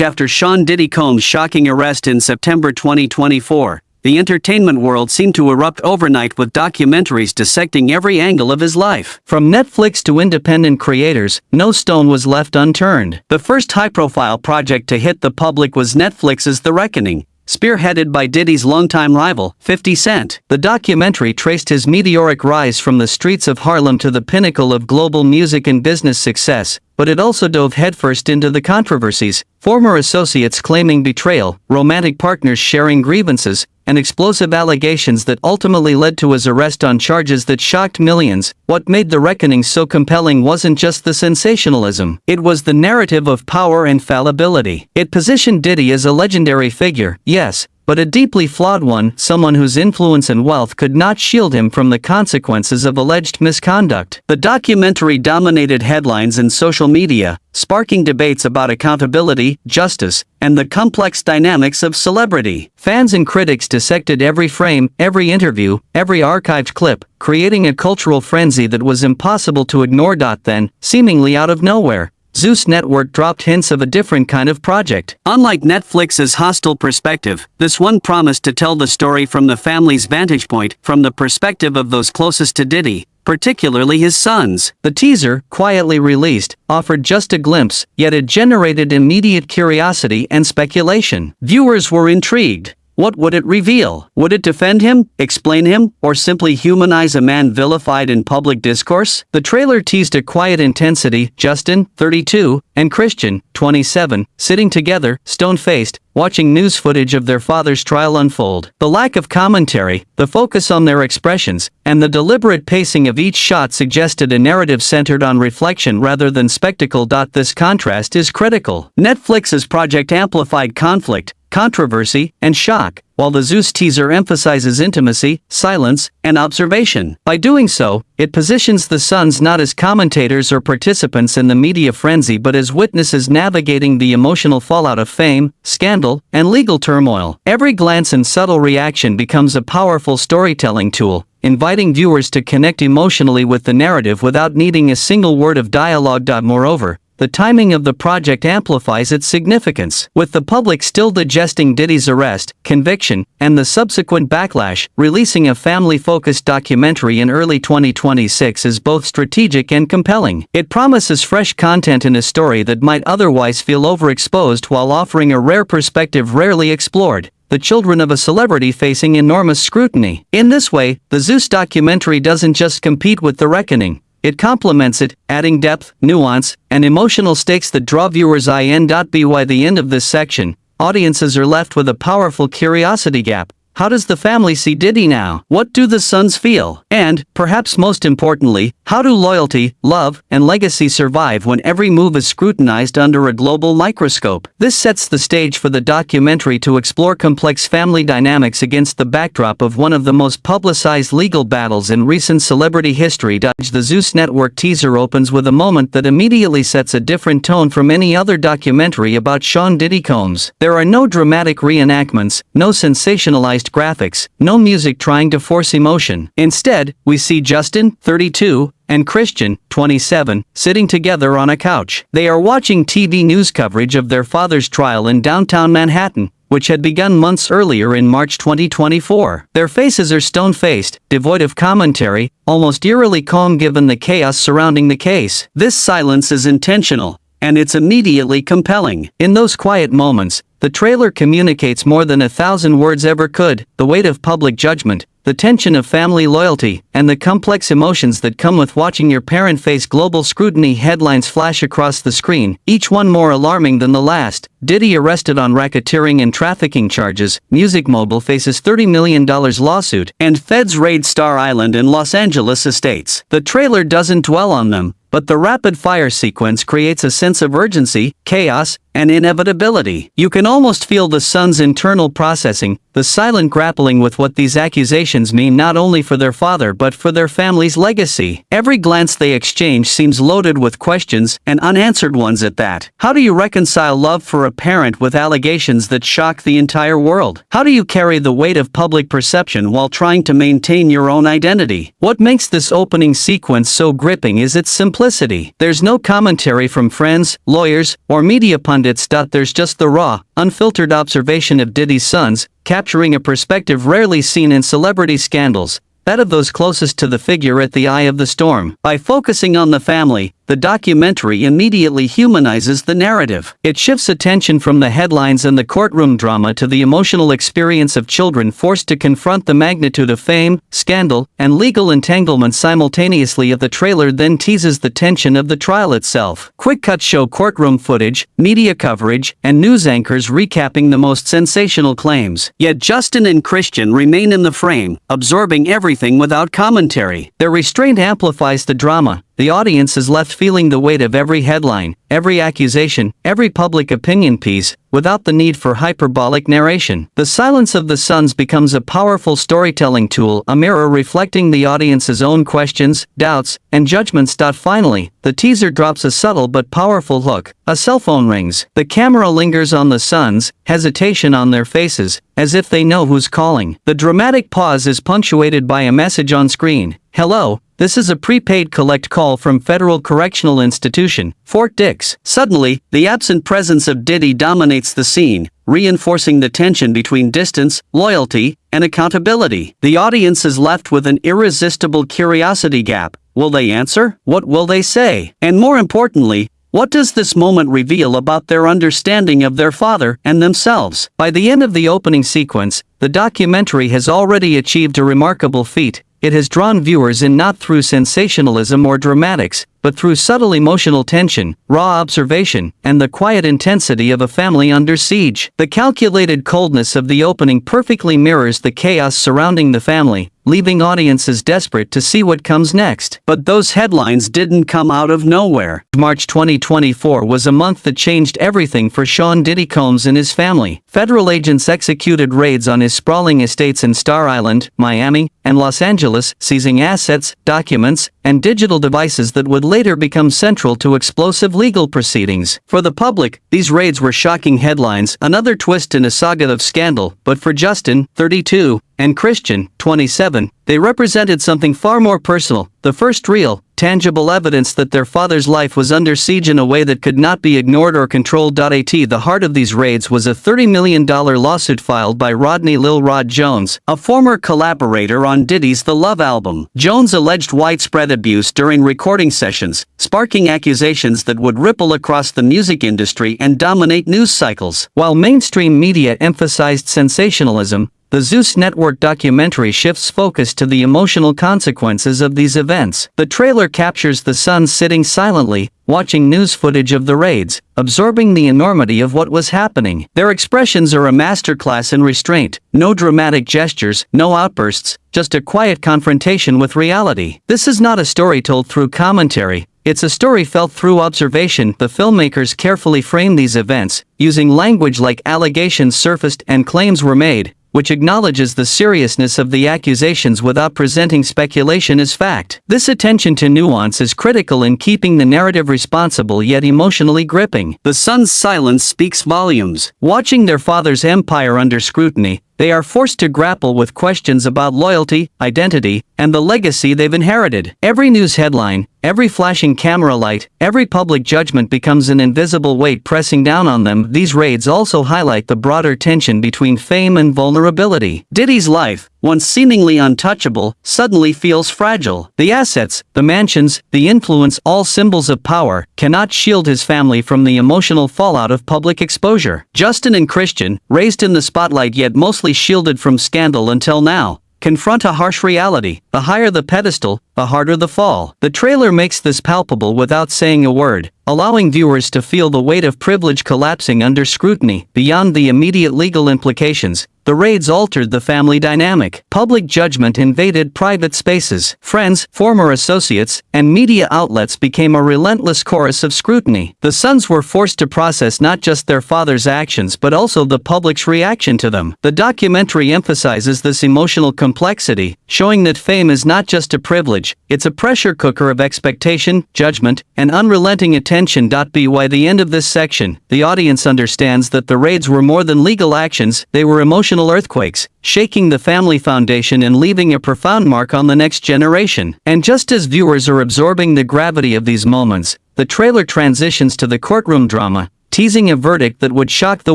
After Sean Diddy Combs' shocking arrest in September 2024, the entertainment world seemed to erupt overnight with documentaries dissecting every angle of his life. From Netflix to independent creators, no stone was left unturned. The first high-profile project to hit the public was Netflix's The Reckoning, spearheaded by Diddy's longtime rival, 50 Cent. The documentary traced his meteoric rise from the streets of Harlem to the pinnacle of global music and business success, but it also dove headfirst into the controversies, former associates claiming betrayal, romantic partners sharing grievances, and explosive allegations that ultimately led to his arrest on charges that shocked millions. What made The Reckoning so compelling wasn't just the sensationalism. It was the narrative of power and fallibility. It positioned Diddy as a legendary figure, yes, but a deeply flawed one, someone whose influence and wealth could not shield him from the consequences of alleged misconduct. The documentary dominated headlines and social media, sparking debates about accountability, justice, and the complex dynamics of celebrity. Fans and critics dissected every frame, every interview, every archived clip, creating a cultural frenzy that was impossible to ignore. Then, seemingly out of nowhere, Zeus Network dropped hints of a different kind of project. Unlike Netflix's hostile perspective, this one promised to tell the story from the family's vantage point, from the perspective of those closest to Diddy, particularly his sons. The teaser, quietly released, offered just a glimpse, yet it generated immediate curiosity and speculation. Viewers were intrigued. What would it reveal? Would it defend him, explain him, or simply humanize a man vilified in public discourse? The trailer teased a quiet intensity: Justin, 32, and Christian, 27, sitting together, stone-faced, watching news footage of their father's trial unfold. The lack of commentary, the focus on their expressions, and the deliberate pacing of each shot suggested a narrative centered on reflection rather than spectacle. This contrast is critical. Netflix's project amplified conflict, controversy, and shock, while the Zeus teaser emphasizes intimacy, silence, and observation. By doing so, it positions the sons not as commentators or participants in the media frenzy but as witnesses navigating the emotional fallout of fame, scandal, and legal turmoil. Every glance and subtle reaction becomes a powerful storytelling tool, inviting viewers to connect emotionally with the narrative without needing a single word of dialogue. Moreover, the timing of the project amplifies its significance. With the public still digesting Diddy's arrest, conviction, and the subsequent backlash, releasing a family-focused documentary in early 2026 is both strategic and compelling. It promises fresh content in a story that might otherwise feel overexposed while offering a rare perspective rarely explored: the children of a celebrity facing enormous scrutiny. In this way, the Zeus documentary doesn't just compete with The Reckoning. It complements it, adding depth, nuance, and emotional stakes that draw viewers in. By the end of this section, audiences are left with a powerful curiosity gap. How does the family see Diddy now? What do the sons feel? And, perhaps most importantly, how do loyalty, love, and legacy survive when every move is scrutinized under a global microscope? This sets the stage for the documentary to explore complex family dynamics against the backdrop of one of the most publicized legal battles in recent celebrity history. The Zeus Network teaser opens with a moment that immediately sets a different tone from any other documentary about Sean Diddy Combs. There are no dramatic reenactments, no sensationalized graphics, no music trying to force emotion. Instead, we see Justin, 32, and Christian, 27, sitting together on a couch. They are watching TV news coverage of their father's trial in downtown Manhattan, which had begun months earlier in March 2024. Their faces are stone-faced, devoid of commentary, almost eerily calm given the chaos surrounding the case. This silence is intentional, and it's immediately compelling. In those quiet moments, the trailer communicates more than 1,000 words ever could: the weight of public judgment, the tension of family loyalty, and the complex emotions that come with watching your parent face global scrutiny. Headlines flash across the screen, each one more alarming than the last. Diddy arrested on racketeering and trafficking charges, music mogul faces $30 million lawsuit, and feds raid Star Island in Los Angeles estates. The trailer doesn't dwell on them, but the rapid-fire sequence creates a sense of urgency, chaos, and inevitability. You can almost feel the son's internal processing, the silent grappling with what these accusations mean not only for their father but for their family's legacy. Every glance they exchange seems loaded with questions, and unanswered ones at that. How do you reconcile love for a parent with allegations that shock the entire world? How do you carry the weight of public perception while trying to maintain your own identity? What makes this opening sequence so gripping is its simplicity. simplicity. There's no commentary from friends, lawyers, or media pundits. There's just the raw, unfiltered observation of Diddy's sons, capturing a perspective rarely seen in celebrity scandals, that of those closest to the figure at the eye of the storm. By focusing on the family, the documentary immediately humanizes the narrative. It shifts attention from the headlines and the courtroom drama to the emotional experience of children forced to confront the magnitude of fame, scandal, and legal entanglement simultaneously. The trailer then teases the tension of the trial itself. Quick cuts show courtroom footage, media coverage, and news anchors recapping the most sensational claims. Yet Justin and Christian remain in the frame, absorbing everything without commentary. Their restraint amplifies the drama. The audience is left feeling the weight of every headline, every accusation, every public opinion piece, without the need for hyperbolic narration. The silence of the sons becomes a powerful storytelling tool, a mirror reflecting the audience's own questions, doubts, and judgments. Finally, the teaser drops a subtle but powerful hook. A cell phone rings. The camera lingers on the sons, hesitation on their faces, as if they know who's calling. The dramatic pause is punctuated by a message on screen. "Hello, this is a prepaid collect call from Federal Correctional Institution, Fort Dix." Suddenly, the absent presence of Diddy dominates the scene, reinforcing the tension between distance, loyalty, and accountability. The audience is left with an irresistible curiosity gap. Will they answer? What will they say? And more importantly, what does this moment reveal about their understanding of their father and themselves? By the end of the opening sequence, the documentary has already achieved a remarkable feat. It has drawn viewers in not through sensationalism or dramatics, but through subtle emotional tension, raw observation, and the quiet intensity of a family under siege. The calculated coldness of the opening perfectly mirrors the chaos surrounding the family, leaving audiences desperate to see what comes next. But those headlines didn't come out of nowhere. March 2024 was a month that changed everything for Sean Diddy Combs and his family. Federal agents executed raids on his sprawling estates in Star Island, Miami, and Los Angeles, seizing assets, documents, and digital devices that would later become central to explosive legal proceedings. For the public, these raids were shocking headlines, another twist in a saga of scandal, but for Justin, 32, and Christian, 27, they represented something far more personal, the first real, tangible evidence that their father's life was under siege in a way that could not be ignored or controlled. The heart of these raids was a $30 million lawsuit filed by Rodney Lil Rod Jones, a former collaborator on Diddy's The Love album. Jones alleged widespread abuse during recording sessions, sparking accusations that would ripple across the music industry and dominate news cycles. While mainstream media emphasized sensationalism, the Zeus Network documentary shifts focus to the emotional consequences of these events. The trailer captures the sons sitting silently, watching news footage of the raids, absorbing the enormity of what was happening. Their expressions are a masterclass in restraint. No dramatic gestures, no outbursts, just a quiet confrontation with reality. This is not a story told through commentary. It's a story felt through observation. The filmmakers carefully frame these events, using language like allegations surfaced and claims were made, which acknowledges the seriousness of the accusations without presenting speculation as fact. This attention to nuance is critical in keeping the narrative responsible yet emotionally gripping. The son's silence speaks volumes. Watching their father's empire under scrutiny, they are forced to grapple with questions about loyalty, identity, and the legacy they've inherited. Every news headline, every flashing camera light, every public judgment becomes an invisible weight pressing down on them. These raids also highlight the broader tension between fame and vulnerability. Diddy's life, once seemingly untouchable, suddenly feels fragile. The assets, the mansions, the influence, all symbols of power, cannot shield his family from the emotional fallout of public exposure. Justin and Christian, raised in the spotlight yet mostly shielded from scandal until now, confront a harsh reality. The higher the pedestal, the harder the fall. The trailer makes this palpable without saying a word, allowing viewers to feel the weight of privilege collapsing under scrutiny. Beyond the immediate legal implications, the raids altered the family dynamic. Public judgment invaded private spaces. Friends, former associates, and media outlets became a relentless chorus of scrutiny. The sons were forced to process not just their father's actions but also the public's reaction to them. The documentary emphasizes this emotional complexity, showing that fame is not just a privilege, coverage. It's a pressure cooker of expectation, judgment, and unrelenting attention. By the end of this section, the audience understands that the raids were more than legal actions, they were emotional earthquakes, shaking the family foundation and leaving a profound mark on the next generation. And just as viewers are absorbing the gravity of these moments, the trailer transitions to the courtroom drama, teasing a verdict that would shock the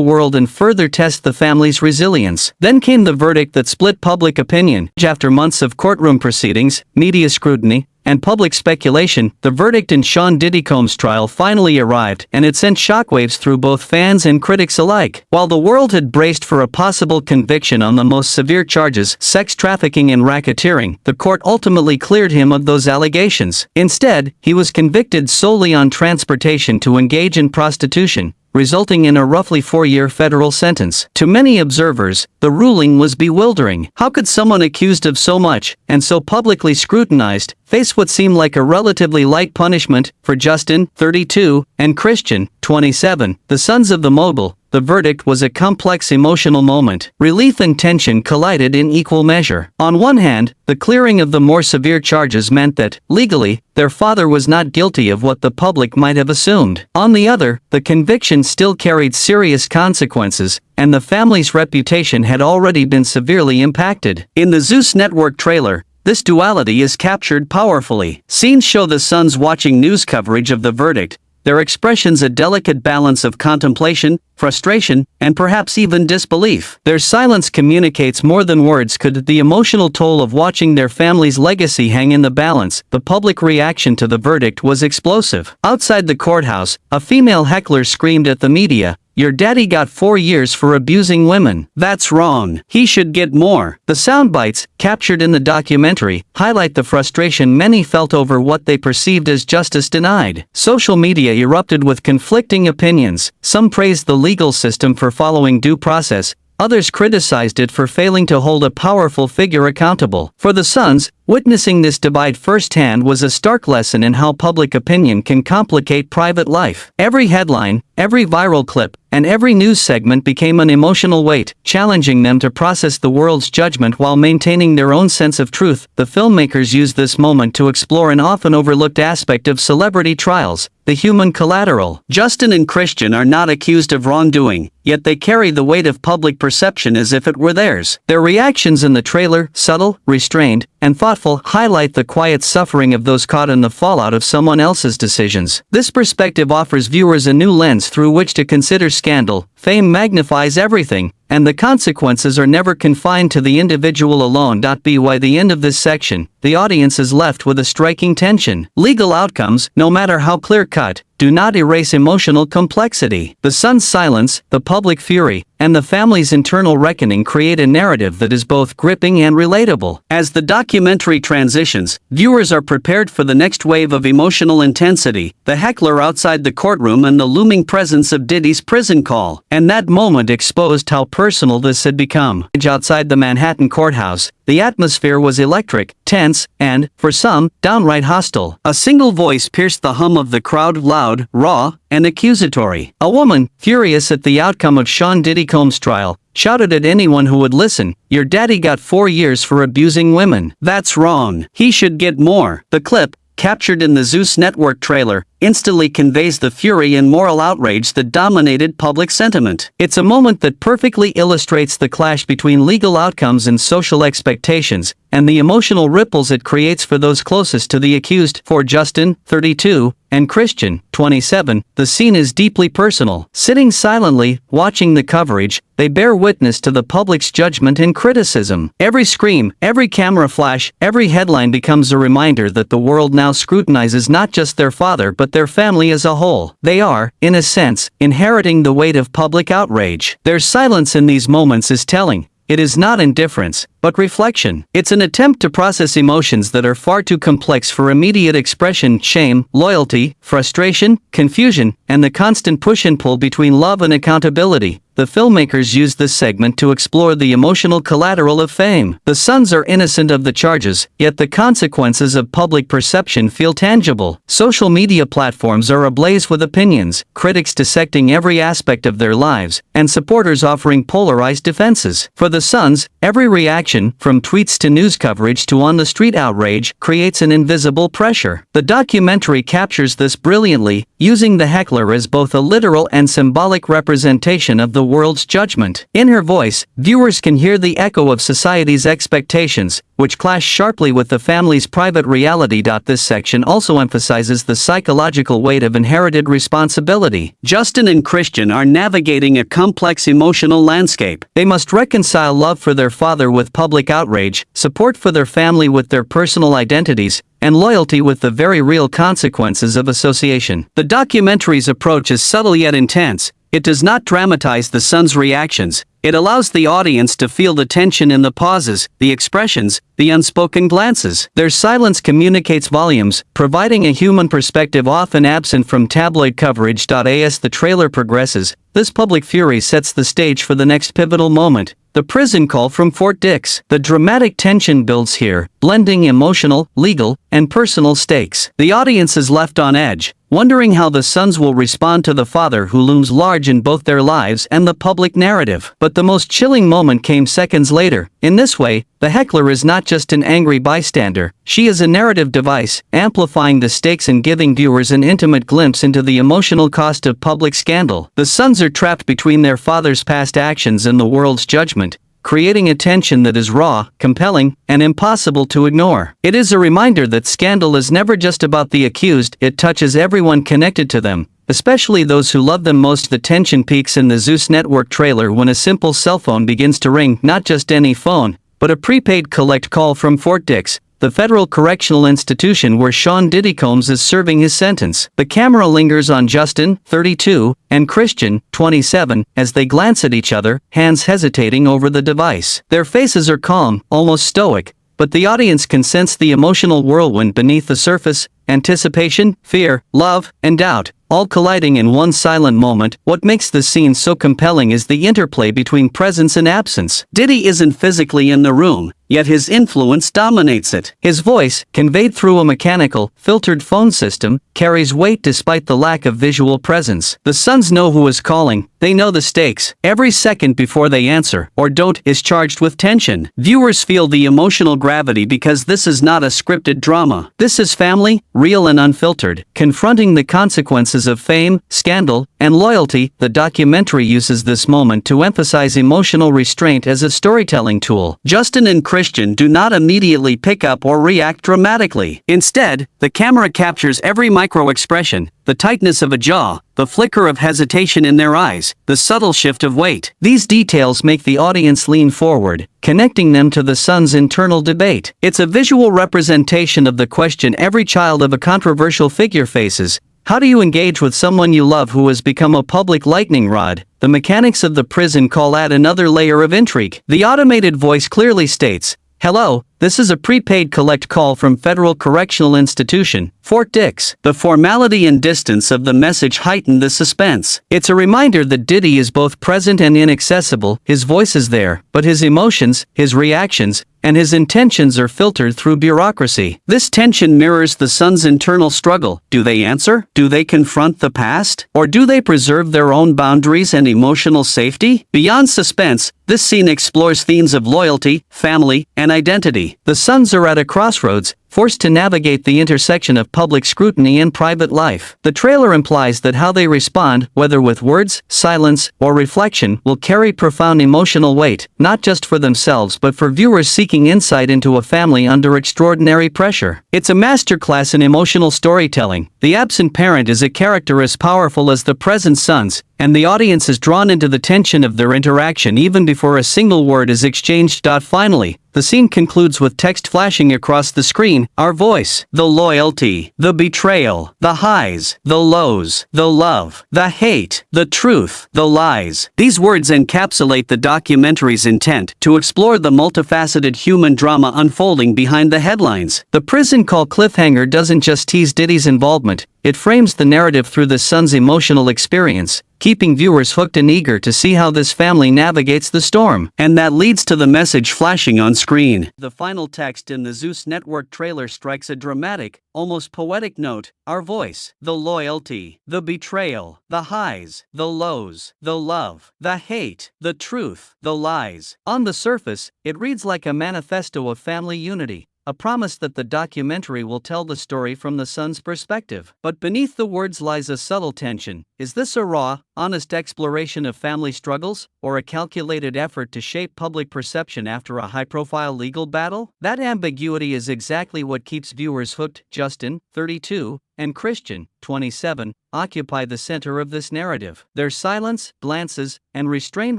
world and further test the family's resilience. Then came the verdict that split public opinion. After months of courtroom proceedings, media scrutiny, and public speculation, the verdict in Sean Diddy Combs' trial finally arrived, and it sent shockwaves through both fans and critics alike. While the world had braced for a possible conviction on the most severe charges, sex trafficking and racketeering, the court ultimately cleared him of those allegations. Instead, he was convicted solely on transportation to engage in prostitution, resulting in a roughly 4-year federal sentence. To many observers, the ruling was bewildering. How could someone accused of so much, and so publicly scrutinized, face what seemed like a relatively light punishment? For Justin, 32, and Christian, 27, the sons of the mogul, the verdict was a complex emotional moment. Relief and tension collided in equal measure. On one hand, the clearing of the more severe charges meant that, legally, their father was not guilty of what the public might have assumed. On the other, the conviction still carried serious consequences, and the family's reputation had already been severely impacted. In the Zeus Network trailer, this duality is captured powerfully. Scenes show the sons watching news coverage of the verdict, their expressions a delicate balance of contemplation, frustration, and perhaps even disbelief. Their silence communicates more than words could. The emotional toll of watching their family's legacy hang in the balance. The public reaction to the verdict was explosive. Outside the courthouse, a female heckler screamed at the media, "Your daddy got 4 years for abusing women. That's wrong. He should get more." The sound bites, captured in the documentary, highlight the frustration many felt over what they perceived as justice denied. Social media erupted with conflicting opinions. Some praised the legal system for following due process, others criticized it for failing to hold a powerful figure accountable. For the sons, witnessing this divide firsthand was a stark lesson in how public opinion can complicate private life. Every headline, every viral clip, and every news segment became an emotional weight, challenging them to process the world's judgment while maintaining their own sense of truth. The filmmakers used this moment to explore an often overlooked aspect of celebrity trials, the human collateral. Justin and Christian are not accused of wrongdoing, yet they carry the weight of public perception as if it were theirs. Their reactions in the trailer, subtle, restrained, and thoughtful, highlight the quiet suffering of those caught in the fallout of someone else's decisions. This perspective offers viewers a new lens through which to consider scandal. Fame magnifies everything, and the consequences are never confined to the individual alone. By the end of this section, the audience is left with a striking tension. Legal outcomes, no matter how clear-cut, do not erase emotional complexity. The son's silence, the public fury, and the family's internal reckoning create a narrative that is both gripping and relatable. As the documentary transitions, viewers are prepared for the next wave of emotional intensity, the heckler outside the courtroom and the looming presence of Diddy's prison call. And that moment exposed how personal this had become. Outside the Manhattan courthouse, the atmosphere was electric, tense, and, for some, downright hostile. A single voice pierced the hum of the crowd, loud, raw, and accusatory. A woman, furious at the outcome of Sean Diddy Combs' trial, shouted at anyone who would listen, "Your daddy got 4 years for abusing women. That's wrong. He should get more." The clip, captured in the Zeus Network trailer, instantly conveys the fury and moral outrage that dominated public sentiment. It's a moment that perfectly illustrates the clash between legal outcomes and social expectations, and the emotional ripples it creates for those closest to the accused. For Justin, 32, and Christian, 27, the scene is deeply personal. Sitting silently, watching the coverage, they bear witness to the public's judgment and criticism. Every scream, every camera flash, every headline becomes a reminder that the world now scrutinizes not just their father but their family as a whole. They are, in a sense, inheriting the weight of public outrage. Their silence in these moments is telling. It is not indifference, but reflection. It's an attempt to process emotions that are far too complex for immediate expression: shame, loyalty, frustration, confusion, and the constant push and pull between love and accountability. The filmmakers used this segment to explore the emotional collateral of fame. The sons are innocent of the charges, yet the consequences of public perception feel tangible. Social media platforms are ablaze with opinions, critics dissecting every aspect of their lives, and supporters offering polarized defenses. For the sons, every reaction reaction, from tweets to news coverage to on-the-street outrage, creates an invisible pressure. The documentary captures this brilliantly, using the heckler as both a literal and symbolic representation of the world's judgment. In her voice, viewers can hear the echo of society's expectations, which clash sharply with the family's private reality. This section also emphasizes the psychological weight of inherited responsibility. Justin and Christian are navigating a complex emotional landscape. They must reconcile love for their father with public outrage, support for their family with their personal identities, and loyalty with the very real consequences of association. The documentary's approach is subtle yet intense. It does not dramatize the son's reactions. It allows the audience to feel the tension in the pauses, the expressions, the unspoken glances. Their silence communicates volumes, providing a human perspective often absent from tabloid coverage. As the trailer progresses, this public fury sets the stage for the next pivotal moment, the prison call from Fort Dix. The dramatic tension builds here, blending emotional, legal, and personal stakes. The audience is left on edge, wondering how the sons will respond to the father who looms large in both their lives and the public narrative. But the most chilling moment came seconds later. In this way, the heckler is not just an angry bystander, she is a narrative device, amplifying the stakes and giving viewers an intimate glimpse into the emotional cost of public scandal. The sons are trapped between their father's past actions and the world's judgment, creating a tension that is raw, compelling, and impossible to ignore. It is a reminder that scandal is never just about the accused, it touches everyone connected to them, especially those who love them most. The tension peaks in the Zeus Network trailer when a simple cell phone begins to ring, not just any phone, but a prepaid collect call from Fort Dix, the federal correctional institution where Sean Diddy Combs is serving his sentence. The camera lingers on Justin, 32, and Christian, 27, as they glance at each other, hands hesitating over the device. Their faces are calm, almost stoic, but the audience can sense the emotional whirlwind beneath the surface: anticipation, fear, love, and doubt, all colliding in one silent moment. What makes this scene so compelling is the interplay between presence and absence. Diddy isn't physically in the room, yet his influence dominates it. His voice, conveyed through a mechanical, filtered phone system, carries weight despite the lack of visual presence. The sons know who is calling, they know the stakes. Every second before they answer, or don't, is charged with tension. Viewers feel the emotional gravity because this is not a scripted drama. This is family, real and unfiltered, confronting the consequences of fame, scandal, and loyalty. The documentary uses this moment to emphasize emotional restraint as a storytelling tool. Justin and Christian do not immediately pick up or react dramatically. Instead, the camera captures every micro-expression, the tightness of a jaw, the flicker of hesitation in their eyes, the subtle shift of weight. These details make the audience lean forward, connecting them to the son's internal debate. It's a visual representation of the question every child of a controversial figure faces: how do you engage with someone you love who has become a public lightning rod? The mechanics of the prison call add another layer of intrigue. The automated voice clearly states, "Hello, this is a prepaid collect call from Federal Correctional Institution, Fort Dix." The formality and distance of the message heighten the suspense. It's a reminder that Diddy is both present and inaccessible. His voice is there, but his emotions, his reactions, and his intentions are filtered through bureaucracy. This tension mirrors the son's internal struggle. Do they answer? Do they confront the past? Or do they preserve their own boundaries and emotional safety? Beyond suspense, this scene explores themes of loyalty, family, and identity. The sons are at a crossroads, forced to navigate the intersection of public scrutiny and private life. The trailer implies that how they respond, whether with words, silence, or reflection, will carry profound emotional weight, not just for themselves but for viewers seeking insight into a family under extraordinary pressure. It's a masterclass in emotional storytelling. The absent parent is a character as powerful as the present sons, and the audience is drawn into the tension of their interaction even before a single word is exchanged. Finally, the scene concludes with text flashing across the screen: our voice, the loyalty, the betrayal, the highs, the lows, the love, the hate, the truth, the lies. These words encapsulate the documentary's intent to explore the multifaceted human drama unfolding behind the headlines. The prison call cliffhanger doesn't just tease Diddy's involvement, it frames the narrative through the son's emotional experience, keeping viewers hooked and eager to see how this family navigates the storm. And that leads to the message flashing on screen. The final text in the Zeus Network trailer strikes a dramatic, almost poetic note: our voice, the loyalty, the betrayal, the highs, the lows, the love, the hate, the truth, the lies. On the surface, it reads like a manifesto of family unity, a promise that the documentary will tell the story from the son's perspective. But beneath the words lies a subtle tension. Is this a raw, honest exploration of family struggles, or a calculated effort to shape public perception after a high-profile legal battle? That ambiguity is exactly what keeps viewers hooked. Justin, 32, and Christian, 27, occupy the center of this narrative. Their silence, glances, and restrained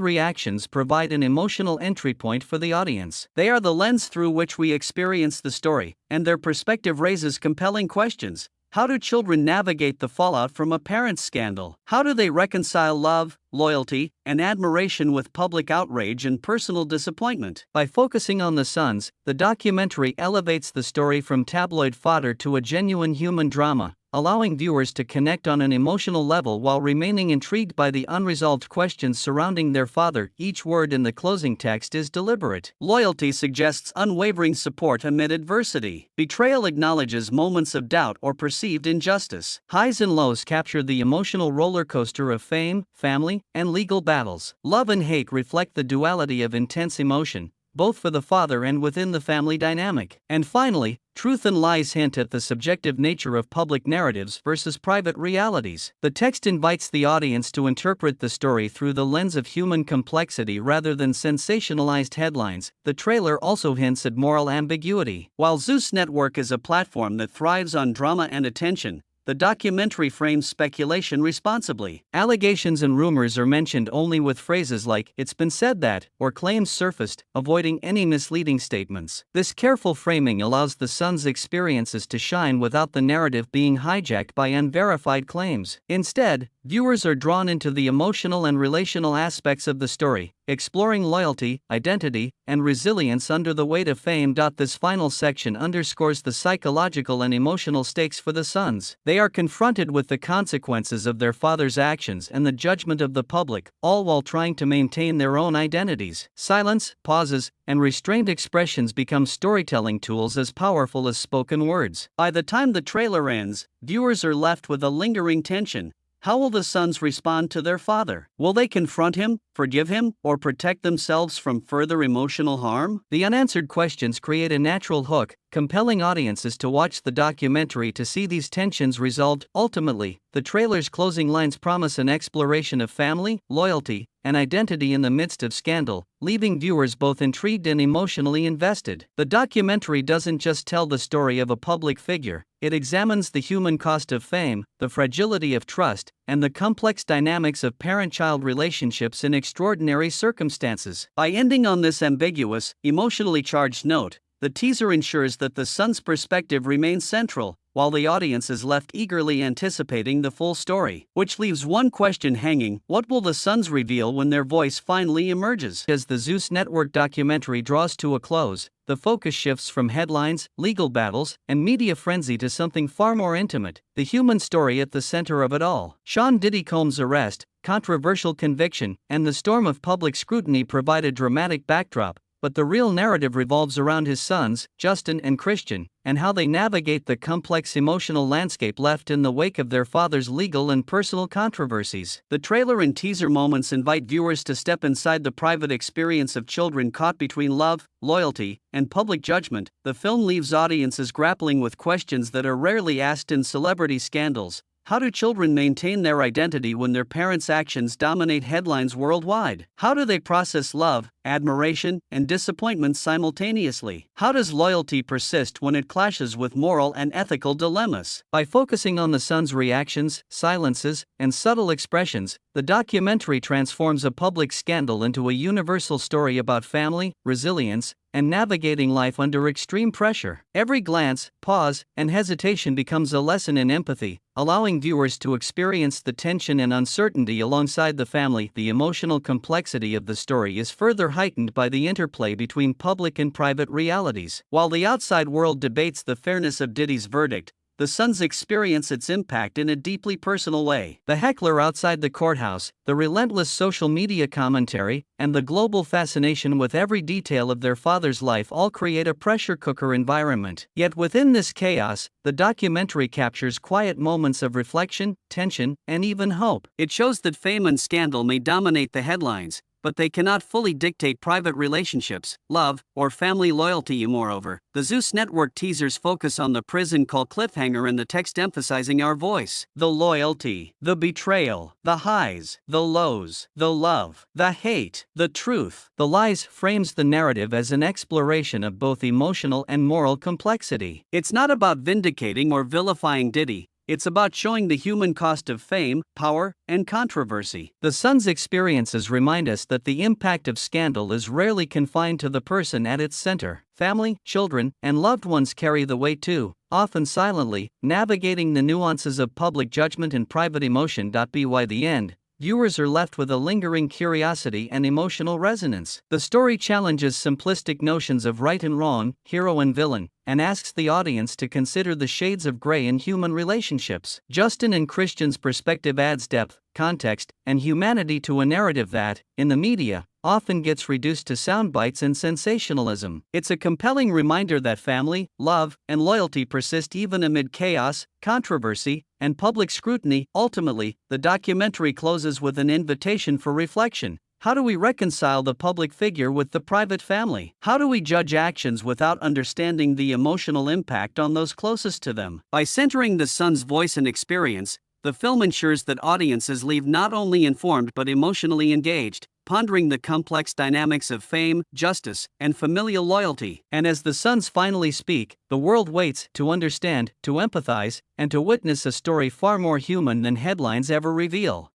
reactions provide an emotional entry point for the audience. They are the lens through which we experience the story, and their perspective raises compelling questions. How do children navigate the fallout from a parent's scandal? How do they reconcile love, loyalty, and admiration with public outrage and personal disappointment? By focusing on the sons, the documentary elevates the story from tabloid fodder to a genuine human drama, allowing viewers to connect on an emotional level while remaining intrigued by the unresolved questions surrounding their father. Each word in the closing text is deliberate. Loyalty suggests unwavering support amid adversity. Betrayal acknowledges moments of doubt or perceived injustice. Highs and lows capture the emotional roller coaster of fame, family, and legal battles. Love and hate reflect the duality of intense emotion, both for the father and within the family dynamic. And finally, truth and lies hint at the subjective nature of public narratives versus private realities. The text invites the audience to interpret the story through the lens of human complexity rather than sensationalized headlines. The trailer also hints at moral ambiguity. While Zeus Network is a platform that thrives on drama and attention, the documentary frames speculation responsibly. Allegations and rumors are mentioned only with phrases like, "it's been said that," or claims surfaced, avoiding any misleading statements. This careful framing allows the son's experiences to shine without the narrative being hijacked by unverified claims. Instead, viewers are drawn into the emotional and relational aspects of the story, exploring loyalty, identity, and resilience under the weight of fame. This final section underscores the psychological and emotional stakes for the sons. They are confronted with the consequences of their father's actions and the judgment of the public, all while trying to maintain their own identities. Silence, pauses, and restrained expressions become storytelling tools as powerful as spoken words. By the time the trailer ends, viewers are left with a lingering tension. How will the sons respond to their father? Will they confront him, forgive him, or protect themselves from further emotional harm? The unanswered questions create a natural hook, compelling audiences to watch the documentary to see these tensions resolved. Ultimately, the trailer's closing lines promise an exploration of family, loyalty, and identity in the midst of scandal, leaving viewers both intrigued and emotionally invested. The documentary doesn't just tell the story of a public figure, it examines the human cost of fame, the fragility of trust, and the complex dynamics of parent-child relationships in extraordinary circumstances. By ending on this ambiguous, emotionally charged note, the teaser ensures that the son's perspective remains central, while the audience is left eagerly anticipating the full story. Which leaves one question hanging: what will the sons reveal when their voice finally emerges? As the Zeus Network documentary draws to a close, the focus shifts from headlines, legal battles, and media frenzy to something far more intimate: the human story at the center of it all. Diddy Combs' arrest, controversial conviction, and the storm of public scrutiny provide a dramatic backdrop, but the real narrative revolves around his sons, Justin and Christian, and how they navigate the complex emotional landscape left in the wake of their father's legal and personal controversies. The trailer and teaser moments invite viewers to step inside the private experience of children caught between love, loyalty, and public judgment. The film leaves audiences grappling with questions that are rarely asked in celebrity scandals. How do children maintain their identity when their parents' actions dominate headlines worldwide? How do they process love, admiration, and disappointment simultaneously? How does loyalty persist when it clashes with moral and ethical dilemmas? By focusing on the son's reactions, silences, and subtle expressions, the documentary transforms a public scandal into a universal story about family, resilience, and navigating life under extreme pressure. Every glance, pause, and hesitation becomes a lesson in empathy, allowing viewers to experience the tension and uncertainty alongside the family. The emotional complexity of the story is further heightened by the interplay between public and private realities. While the outside world debates the fairness of Diddy's verdict, the sons experience its impact in a deeply personal way. The heckler outside the courthouse, the relentless social media commentary, and the global fascination with every detail of their father's life all create a pressure cooker environment. Yet within this chaos, the documentary captures quiet moments of reflection, tension, and even hope. It shows that fame and scandal may dominate the headlines, but they cannot fully dictate private relationships, love, or family loyalty. Moreover, the Zeus Network teasers focus on the prison call cliffhanger and the text emphasizing our voice. The loyalty, the betrayal, the highs, the lows, the love, the hate, the truth, the lies frames the narrative as an exploration of both emotional and moral complexity. It's not about vindicating or vilifying Diddy. It's about showing the human cost of fame, power, and controversy. The son's experiences remind us that the impact of scandal is rarely confined to the person at its center. Family, children, and loved ones carry the weight too, often silently, navigating the nuances of public judgment and private emotion. By the end, viewers are left with a lingering curiosity and emotional resonance. The story challenges simplistic notions of right and wrong, hero and villain, and asks the audience to consider the shades of gray in human relationships. Justin and Christian's perspective adds depth, context, and humanity to a narrative that, in the media, often gets reduced to sound bites and sensationalism. It's a compelling reminder that family, love, and loyalty persist even amid chaos, controversy, and public scrutiny. Ultimately, the documentary closes with an invitation for reflection. How do we reconcile the public figure with the private family? How do we judge actions without understanding the emotional impact on those closest to them? By centering the son's voice and experience, the film ensures that audiences leave not only informed but emotionally engaged, pondering the complex dynamics of fame, justice, and familial loyalty. And as the sons finally speak, the world waits to understand, to empathize, and to witness a story far more human than headlines ever reveal.